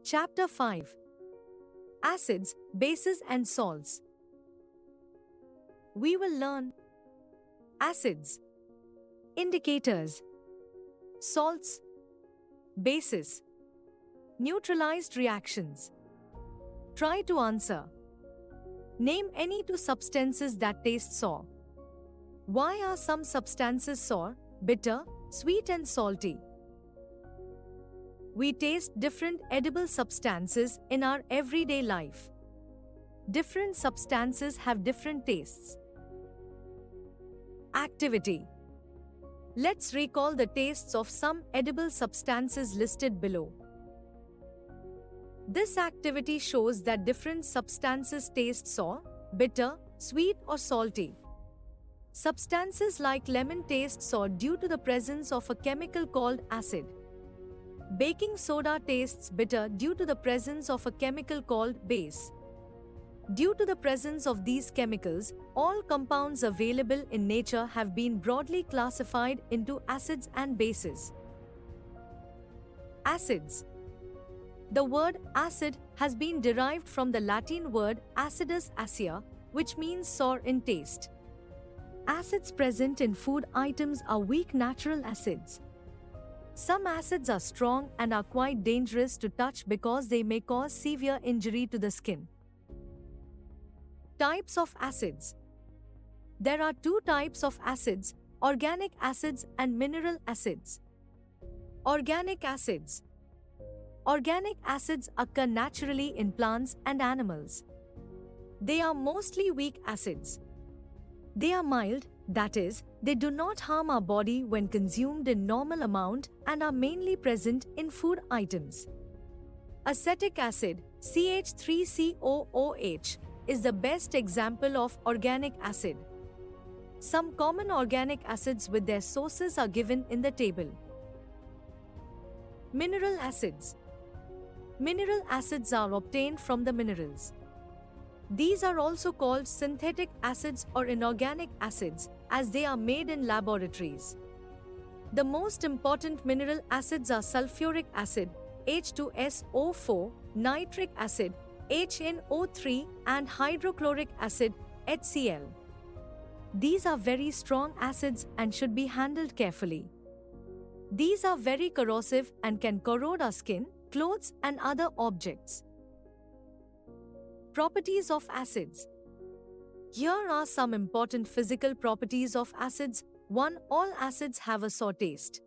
Chapter 5: Acids, Bases and Salts. We will learn acids, indicators, salts, bases, neutralized reactions. Try to answer. Name any two substances that taste sour. Why are some substances sour, bitter, sweet and salty? We taste different edible substances in our everyday life. Different substances have different tastes. Activity. Let's recall the tastes of some edible substances listed below. This activity shows that different substances taste sour, bitter, sweet or salty. Substances like lemon taste sour due to the presence of a chemical called acid. Baking soda tastes bitter due to the presence of a chemical called base. Due to the presence of these chemicals, all compounds available in nature have been broadly classified into acids and bases. Acids. The word acid has been derived from the Latin word acidus acea, which means sour in taste. Acids present in food items are weak natural acids. Some acids are strong and are quite dangerous to touch because they may cause severe injury to the skin. Types of acids. There are two types of acids: organic acids and mineral acids. Organic acids. Organic acids occur naturally in plants and animals. They are mostly weak acids. They are mild, that is, they do not harm our body when consumed in normal amount and are mainly present in food items. Acetic acid, CH3COOH, is the best example of organic acid. Some common organic acids with their sources are given in the table. Mineral acids. Mineral acids are obtained from the minerals. These are also called synthetic acids or inorganic acids, as they are made in laboratories. The most important mineral acids are sulfuric acid, H2SO4, nitric acid, HNO3, and hydrochloric acid, HCl. These are very strong acids and should be handled carefully. These are very corrosive and can corrode our skin, clothes, and other objects. Properties of acids. Here are some important physical properties of acids. 1. All acids have a sour taste.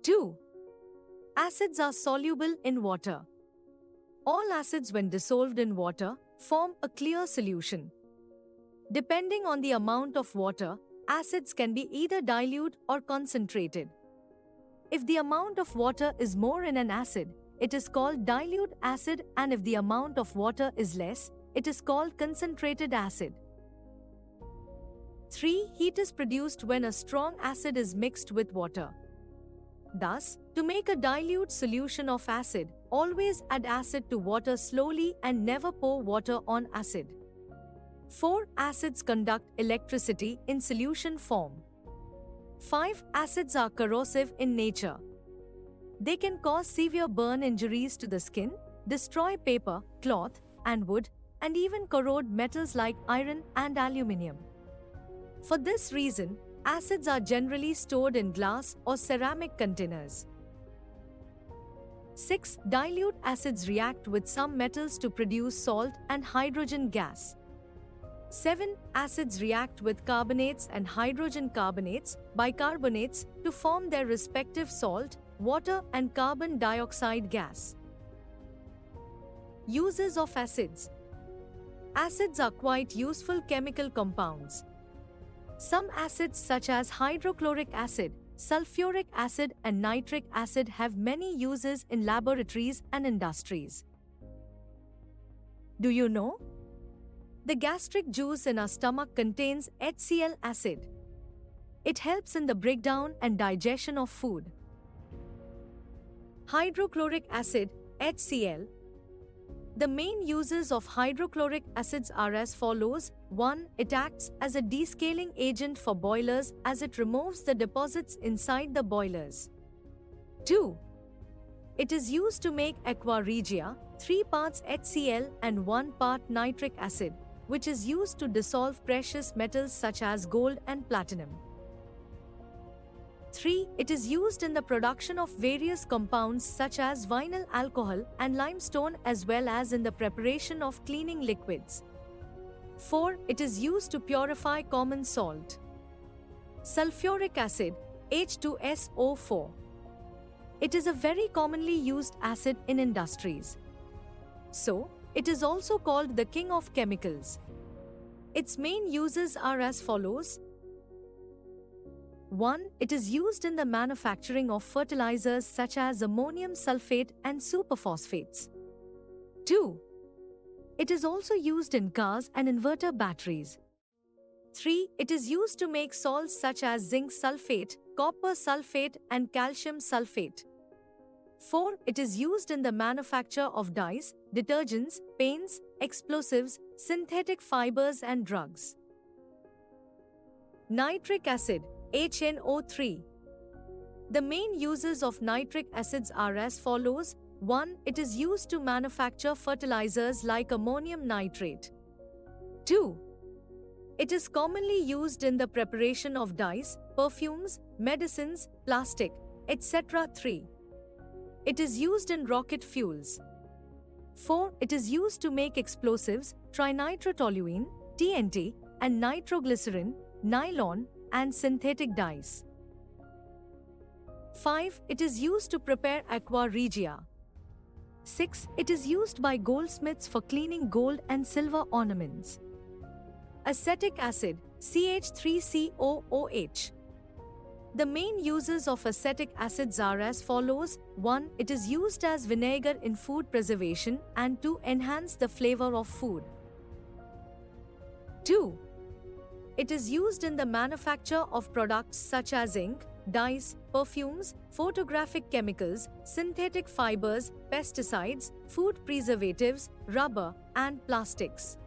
2. Acids are soluble in water. All acids, when dissolved in water, form a clear solution. Depending on the amount of water, acids can be either dilute or concentrated. If the amount of water is more in an acid, it is called dilute acid, and if the amount of water is less, it is called concentrated acid. 3. Heat is produced when a strong acid is mixed with water. Thus, to make a dilute solution of acid, always add acid to water slowly and never pour water on acid. 4. Acids conduct electricity in solution form. 5. Acids are corrosive in nature. They can cause severe burn injuries to the skin, destroy paper, cloth, and wood, and even corrode metals like iron and aluminium. For this reason, acids are generally stored in glass or ceramic containers. 6. Dilute acids react with some metals to produce salt and hydrogen gas. 7. Acids react with carbonates and hydrogen carbonates, bicarbonates, to form their respective salt, water, and carbon dioxide gas. Uses of acids. Acids are quite useful chemical compounds. Some acids such as hydrochloric acid, sulfuric acid, and nitric acid have many uses in laboratories and industries. Do you know? The gastric juice in our stomach contains HCl acid. It helps in the breakdown and digestion of food. Hydrochloric acid, HCl. The main uses of hydrochloric acids are as follows. 1. It acts as a descaling agent for boilers as it removes the deposits inside the boilers. 2. It is used to make aqua regia, 3 parts HCl and 1 part nitric acid, which is used to dissolve precious metals such as gold and platinum. 3. It is used in the production of various compounds such as vinyl alcohol and limestone, as well as in the preparation of cleaning liquids. 4. It is used to purify common salt. Sulfuric acid, H2SO4. It is a very commonly used acid in industries. So, it is also called the king of chemicals. Its main uses are as follows. 1. It is used in the manufacturing of fertilizers such as ammonium sulfate and superphosphates. 2. It is also used in cars and inverter batteries. 3. It is used to make salts such as zinc sulfate, copper sulfate, and calcium sulfate. 4. It is used in the manufacture of dyes, detergents, paints, explosives, synthetic fibers, and drugs. Nitric acid, HNO3. The main uses of nitric acids are as follows. 1. It is used to manufacture fertilizers like ammonium nitrate. 2. It is commonly used in the preparation of dyes, perfumes, medicines, plastic, etc. 3. It is used in rocket fuels. 4. It is used to make explosives, trinitrotoluene, TNT, and nitroglycerin, nylon, and synthetic dyes. 5. It is used to prepare aqua regia. 6. It is used by goldsmiths for cleaning gold and silver ornaments. Acetic acid, CH3COOH. The main uses of acetic acids are as follows. 1. It is used as vinegar in food preservation and to enhance the flavor of food. 2. It is used in the manufacture of products such as ink, dyes, perfumes, photographic chemicals, synthetic fibers, pesticides, food preservatives, rubber, and plastics.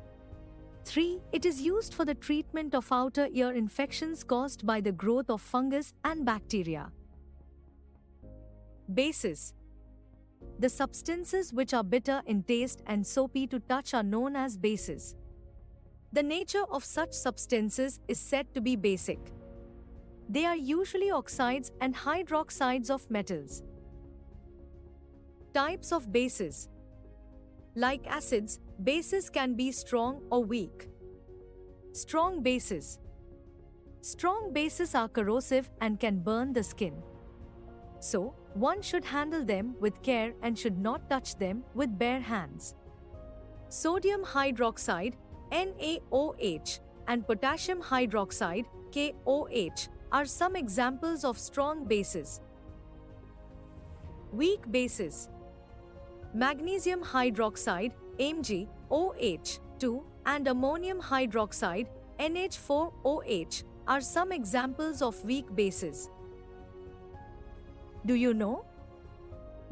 3. It is used for the treatment of outer ear infections caused by the growth of fungus and bacteria. Bases. The substances which are bitter in taste and soapy to touch are known as bases. The nature of such substances is said to be basic. They are usually oxides and hydroxides of metals. Types of bases. Like acids, bases can be strong or weak. Strong bases. Strong bases are corrosive and can burn the skin. So, one should handle them with care and should not touch them with bare hands. Sodium hydroxide, NaOH, and potassium hydroxide, KOH, are some examples of strong bases. Weak bases. Magnesium hydroxide, MgOH2, and ammonium hydroxide, NH4OH, are some examples of weak bases. Do you know?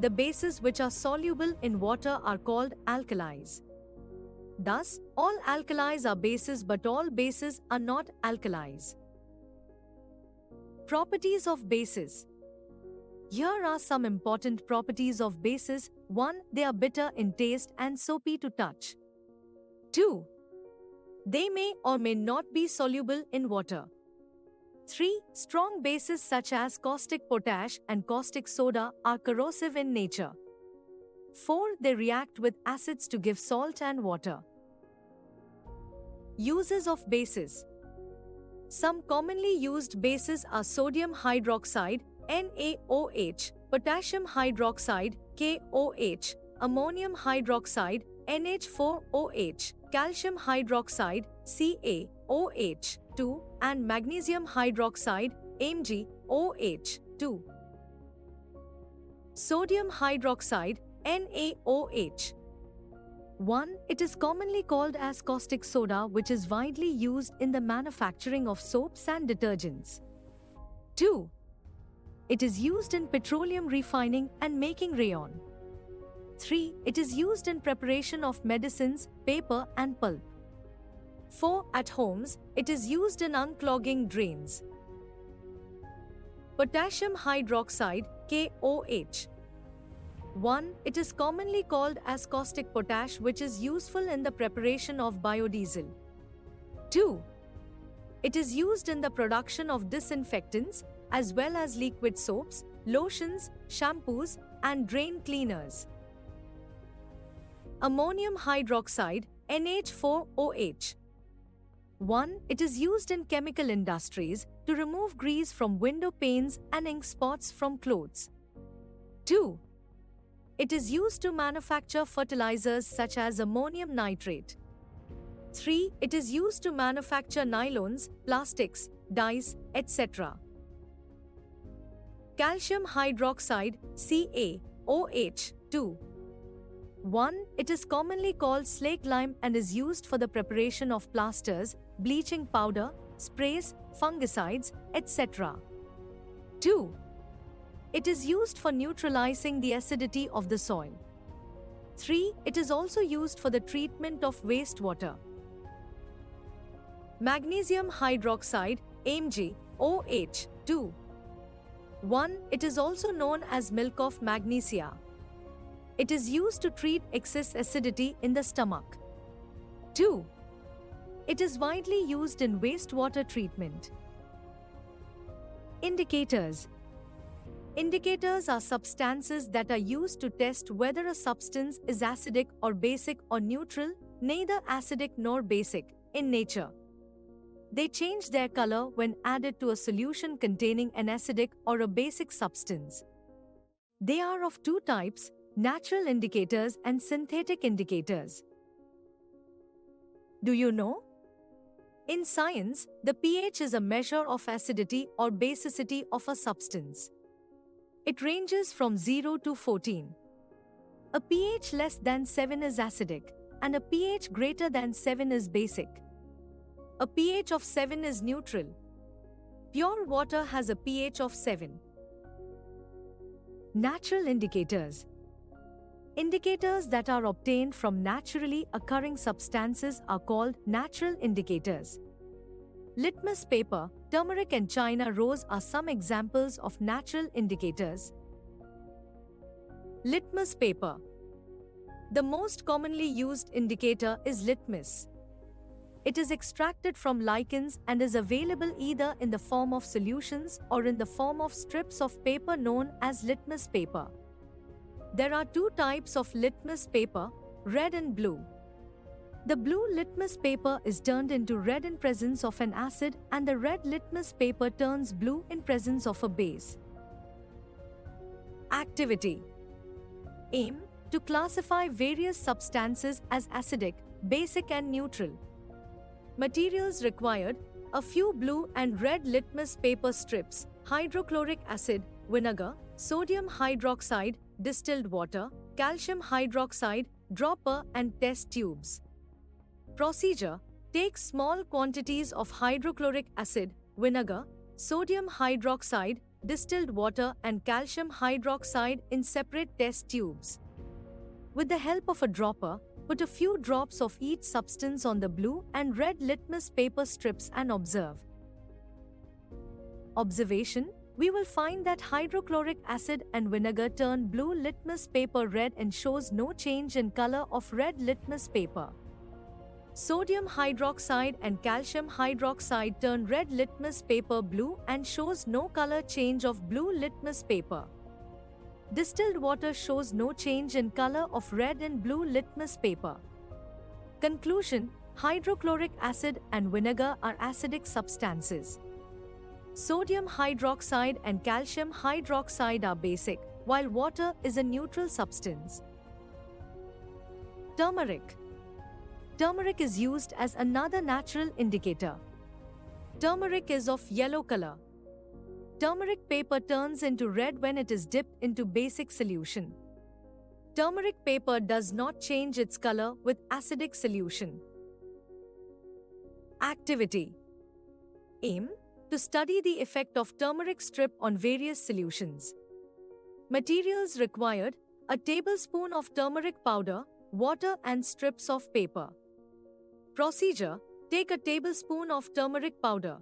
The bases which are soluble in water are called alkalis. Thus, all alkalis are bases, but all bases are not alkalis. Properties of bases. Here are some important properties of bases. 1. They are bitter in taste and soapy to touch. 2. They may or may not be soluble in water. 3. Strong bases such as caustic potash and caustic soda are corrosive in nature. 4. They react with acids to give salt and water. Uses of bases. Some commonly used bases are sodium hydroxide, NaOH, potassium hydroxide, KOH, ammonium hydroxide, NH4OH, calcium hydroxide, CaOH2, and magnesium hydroxide, MgOH2. Sodium hydroxide, NaOH. 1. It is commonly called as caustic soda, which is widely used in the manufacturing of soaps and detergents. 2. It is used in petroleum refining and making rayon. 3. It is used in preparation of medicines, paper, and pulp. 4. At homes, it is used in unclogging drains. Potassium hydroxide, KOH. 1. It is commonly called as caustic potash, which is useful in the preparation of biodiesel. 2. It is used in the production of disinfectants as well as liquid soaps, lotions, shampoos, and drain cleaners. Ammonium hydroxide, NH4OH. 1. It is used in chemical industries to remove grease from window panes and ink spots from clothes. 2. It is used to manufacture fertilizers such as ammonium nitrate. 3. It is used to manufacture nylons, plastics, dyes, etc. Calcium hydroxide, CaOH2. 1. It is commonly called slake lime and is used for the preparation of plasters, bleaching powder, sprays, fungicides, etc. 2. It is used for neutralizing the acidity of the soil. 3. It is also used for the treatment of wastewater. Magnesium hydroxide, MgOH2. 1. It is also known as milk of magnesia. It is used to treat excess acidity in the stomach. 2. It is widely used in wastewater treatment. Indicators. Indicators are substances that are used to test whether a substance is acidic or basic or neutral, neither acidic nor basic, in nature. They change their color when added to a solution containing an acidic or a basic substance. They are of two types: natural indicators and synthetic indicators. Do you know? In science, the pH is a measure of acidity or basicity of a substance. It ranges from 0 to 14. A pH less than 7 is acidic, and a pH greater than 7 is basic. A pH of 7 is neutral. Pure water has a pH of 7. Natural indicators. Indicators that are obtained from naturally occurring substances are called natural indicators. Litmus paper, turmeric and China rose are some examples of natural indicators. Litmus paper. The most commonly used indicator is litmus. It is extracted from lichens and is available either in the form of solutions or in the form of strips of paper known as litmus paper. There are two types of litmus paper, red and blue. The blue litmus paper is turned into red in presence of an acid, and the red litmus paper turns blue in presence of a base. Activity. Aim: to classify various substances as acidic, basic and neutral. Materials required: a few blue and red litmus paper strips, hydrochloric acid, vinegar, sodium hydroxide, distilled water, calcium hydroxide, dropper and test tubes. Procedure: take small quantities of hydrochloric acid, vinegar, sodium hydroxide, distilled water and calcium hydroxide in separate test tubes. With the help of a dropper, put a few drops of each substance on the blue and red litmus paper strips and observe. Observation: we will find that hydrochloric acid and vinegar turn blue litmus paper red and shows no change in color of red litmus paper. Sodium hydroxide and calcium hydroxide turn red litmus paper blue and shows no color change of blue litmus paper. Distilled water shows no change in color of red and blue litmus paper. Conclusion: hydrochloric acid and vinegar are acidic substances. Sodium hydroxide and calcium hydroxide are basic, while water is a neutral substance. Turmeric. Turmeric is used as another natural indicator. Turmeric is of yellow color. Turmeric paper turns into red when it is dipped into basic solution. Turmeric paper does not change its color with acidic solution. Activity. Aim: to study the effect of turmeric strip on various solutions. Materials required: a tablespoon of turmeric powder, water and strips of paper. Procedure: take a tablespoon of turmeric powder.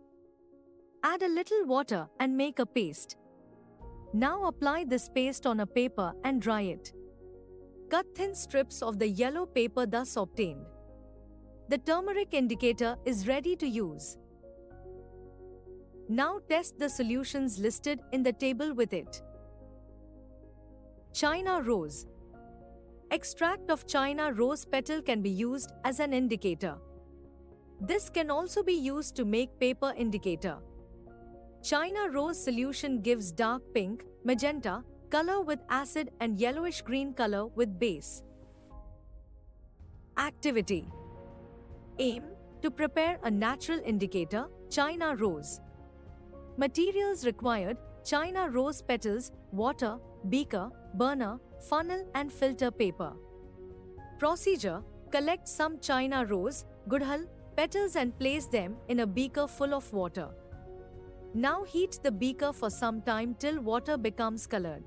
Add a little water and make a paste. Now apply this paste on a paper and dry it. Cut thin strips of the yellow paper thus obtained. The turmeric indicator is ready to use. Now test the solutions listed in the table with it. China rose. Extract of China rose petal can be used as an indicator. This can also be used to make paper indicator. China rose solution gives dark pink, magenta color with acid and yellowish green color with base. Activity. Aim: to prepare a natural indicator, China rose. Materials required: China rose petals, water, beaker, burner, funnel and filter paper. Procedure: collect some China rose, gudhal, petals and place them in a beaker full of water. Now heat the beaker for some time till water becomes colored.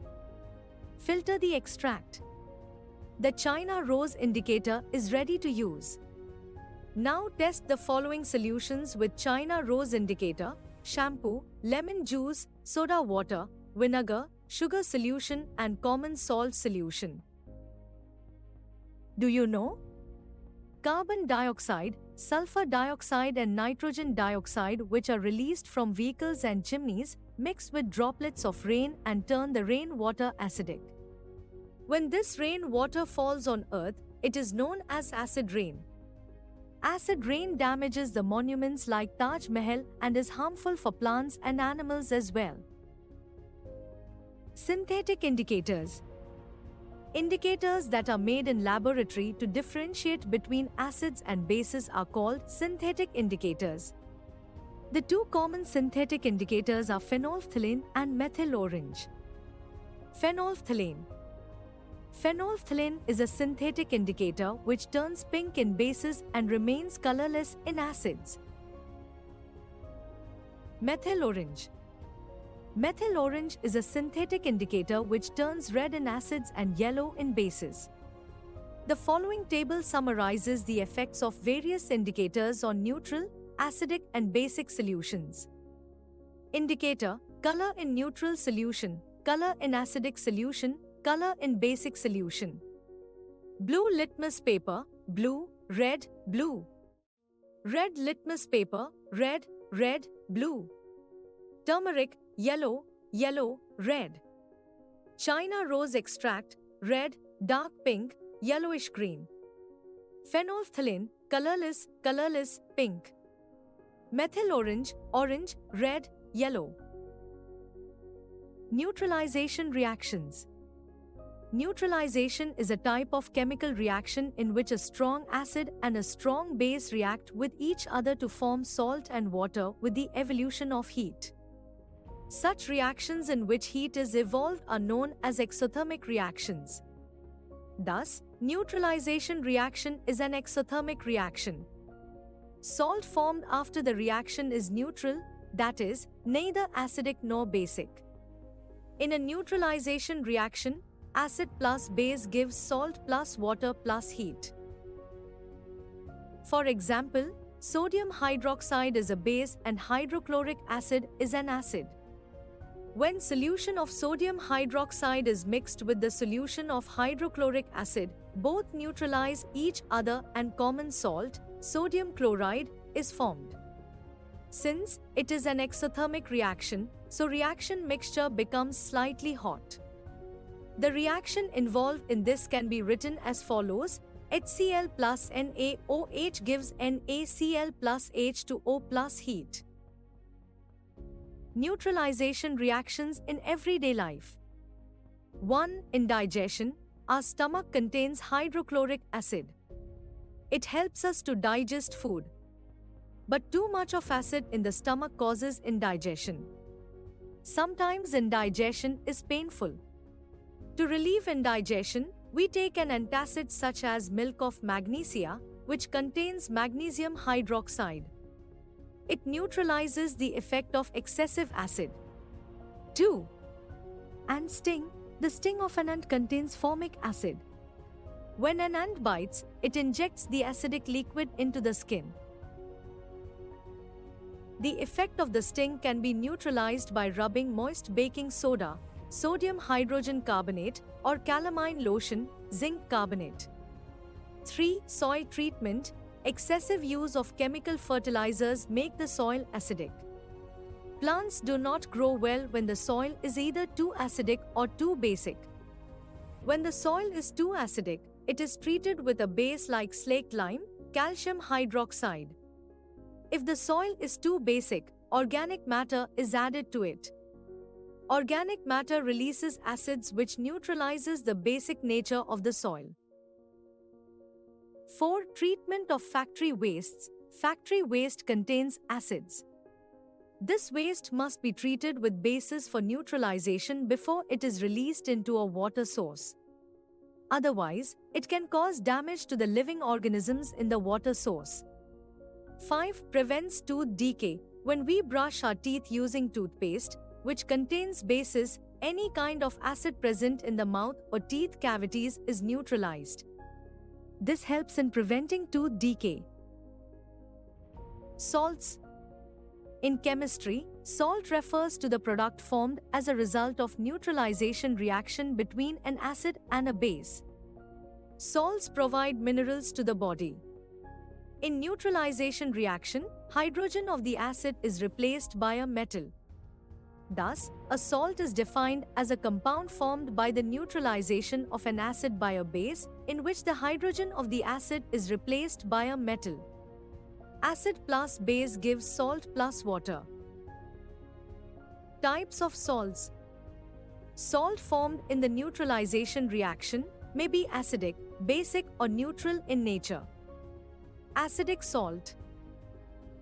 Filter the extract. The China rose indicator is ready to use. Now test the following solutions with China rose indicator: shampoo, lemon juice, soda water, vinegar, sugar solution and common salt solution. Do you know? Carbon dioxide, sulfur dioxide and nitrogen dioxide, which are released from vehicles and chimneys, mix with droplets of rain and turn the rainwater acidic. When this rainwater falls on earth, it is known as acid rain. Acid rain damages the monuments like Taj Mahal and is harmful for plants and animals as well. Synthetic indicators. Indicators that are made in laboratory to differentiate between acids and bases are called synthetic indicators. The two common synthetic indicators are phenolphthalein and methyl orange. Phenolphthalein. Phenolphthalein is a synthetic indicator which turns pink in bases and remains colorless in acids. Methyl orange. Methyl orange is a synthetic indicator which turns red in acids and yellow in bases. The following table summarizes the effects of various indicators on neutral, acidic and basic solutions. Indicator: color in neutral solution, color in acidic solution, color in basic solution. Blue litmus paper: blue, red, blue. Red litmus paper: red, red, blue. Turmeric: yellow, yellow, red. China rose extract: red, dark pink, yellowish green. Phenolphthalein: colorless, colorless, pink. Methyl orange: orange, red, yellow. Neutralization reactions. Neutralization is a type of chemical reaction in which a strong acid and a strong base react with each other to form salt and water with the evolution of heat. Such reactions in which heat is evolved are known as exothermic reactions. Thus, neutralization reaction is an exothermic reaction. Salt formed after the reaction is neutral, that is, neither acidic nor basic. In a neutralization reaction, acid plus base gives salt plus water plus heat. For example, sodium hydroxide is a base and hydrochloric acid is an acid. When solution of sodium hydroxide is mixed with the solution of hydrochloric acid, both neutralize each other and common salt, sodium chloride, is formed. Since it is an exothermic reaction, so reaction mixture becomes slightly hot. The reaction involved in this can be written as follows: HCl plus NaOH gives NaCl plus H2O plus heat. Neutralization reactions in everyday life. 1. Indigestion. Our stomach contains hydrochloric acid. It helps us to digest food. But too much of acid in the stomach causes indigestion. Sometimes indigestion is painful. To relieve indigestion, we take an antacid such as milk of magnesia, which contains magnesium hydroxide. It neutralizes the effect of excessive acid. 2. Ant sting. The sting of an ant contains formic acid. When an ant bites, it injects the acidic liquid into the skin. The effect of the sting can be neutralized by rubbing moist baking soda, sodium hydrogen carbonate or calamine lotion, zinc carbonate. 3. Soil treatment. Excessive use of chemical fertilizers make the soil acidic. Plants do not grow well when the soil is either too acidic or too basic. When the soil is too acidic, it is treated with a base like slaked lime, calcium hydroxide. If the soil is too basic, organic matter is added to it. Organic matter releases acids which neutralizes the basic nature of the soil. 4. Treatment of factory wastes. Factory waste contains acids. This waste must be treated with bases for neutralization before it is released into a water source. Otherwise, it can cause damage to the living organisms in the water source. 5. Prevents tooth decay. When we brush our teeth using toothpaste, which contains bases, any kind of acid present in the mouth or teeth cavities is neutralized. This helps in preventing tooth decay. Salts. In chemistry, salt refers to the product formed as a result of neutralization reaction between an acid and a base. Salts provide minerals to the body. In neutralization reaction, hydrogen of the acid is replaced by a metal. Thus, a salt is defined as a compound formed by the neutralization of an acid by a base, in which the hydrogen of the acid is replaced by a metal. Acid plus base gives salt plus water. Types of salts. Salt formed in the neutralization reaction may be acidic, basic, or neutral in nature. Acidic salt.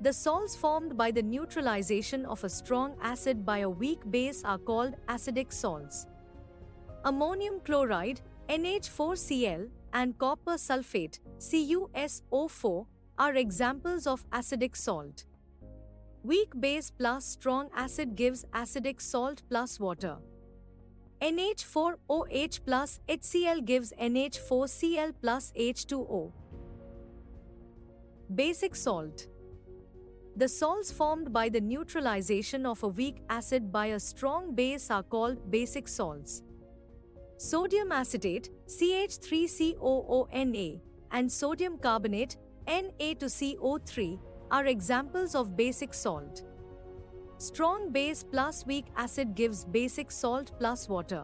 The salts formed by the neutralization of a strong acid by a weak base are called acidic salts. Ammonium chloride, NH4Cl, and copper sulfate, CuSO4, are examples of acidic salt. Weak base plus strong acid gives acidic salt plus water. NH4OH plus HCl gives NH4Cl plus H2O. Basic salt. The salts formed by the neutralization of a weak acid by a strong base are called basic salts. Sodium acetate, CH3COONA, and sodium carbonate, Na2CO3, are examples of basic salt. Strong base plus weak acid gives basic salt plus water.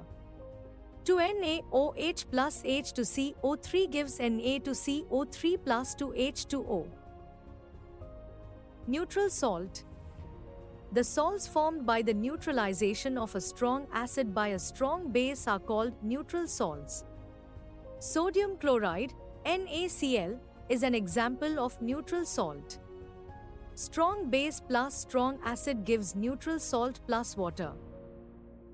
2NaOH plus H2CO3 gives Na2CO3 plus 2H2O. Neutral salt. The salts formed by the neutralization of a strong acid by a strong base are called neutral salts. Sodium chloride, NaCl, is an example of neutral salt. Strong base plus strong acid gives neutral salt plus water.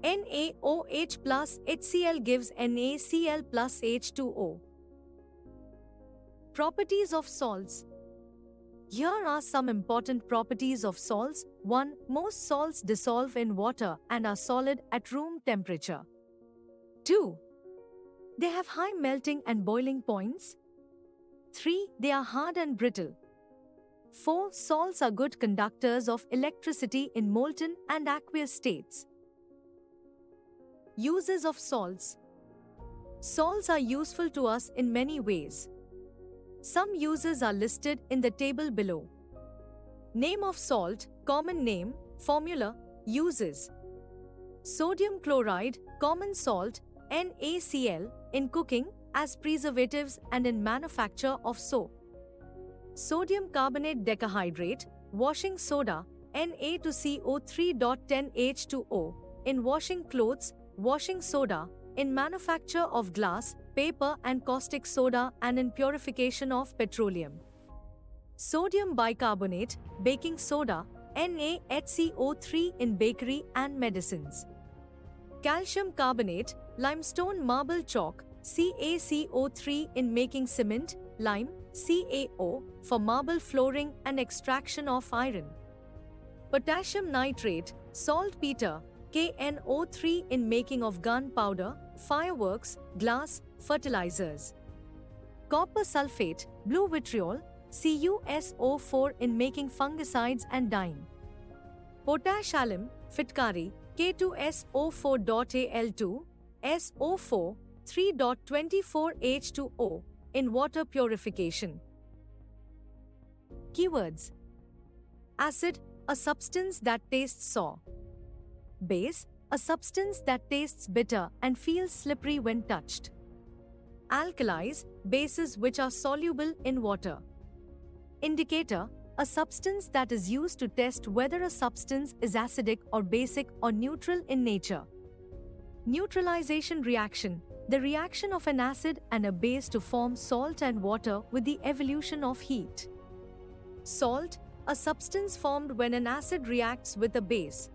NaOH plus HCl gives NaCl plus H2O. Properties of salts. Here are some important properties of salts. 1. Most salts dissolve in water and are solid at room temperature. 2. They have high melting and boiling points. 3. They are hard and brittle. 4. Salts are good conductors of electricity in molten and aqueous states. Uses of salts. Salts are useful to us in many ways. Some uses are listed in the table below. Name of salt, common name, formula, uses. Sodium chloride, common salt, NaCl, in cooking, as preservatives and in manufacture of soap. Sodium carbonate decahydrate, washing soda, Na2CO3.10H2O, in washing clothes, washing soda, in manufacture of glass, paper and caustic soda and in purification of petroleum. Sodium bicarbonate, baking soda, NaHCO3 in bakery and medicines. Calcium carbonate, limestone marble chalk, CaCO3 in making cement, lime, CaO, for marble flooring and extraction of iron. Potassium nitrate, saltpeter, KNO3 in making of gunpowder, fireworks, glass, fertilizers. Copper sulfate, blue vitriol, CuSO4 in making fungicides and dyeing. Potash alum, fitkari, K2SO4.Al2, SO4, 3.24H2O in water purification. Keywords: acid, a substance that tastes sour. Base, a substance that tastes bitter and feels slippery when touched. Alkalis, bases which are soluble in water. Indicator, a substance that is used to test whether a substance is acidic or basic or neutral in nature. Neutralization reaction, the reaction of an acid and a base to form salt and water with the evolution of heat. Salt, a substance formed when an acid reacts with a base,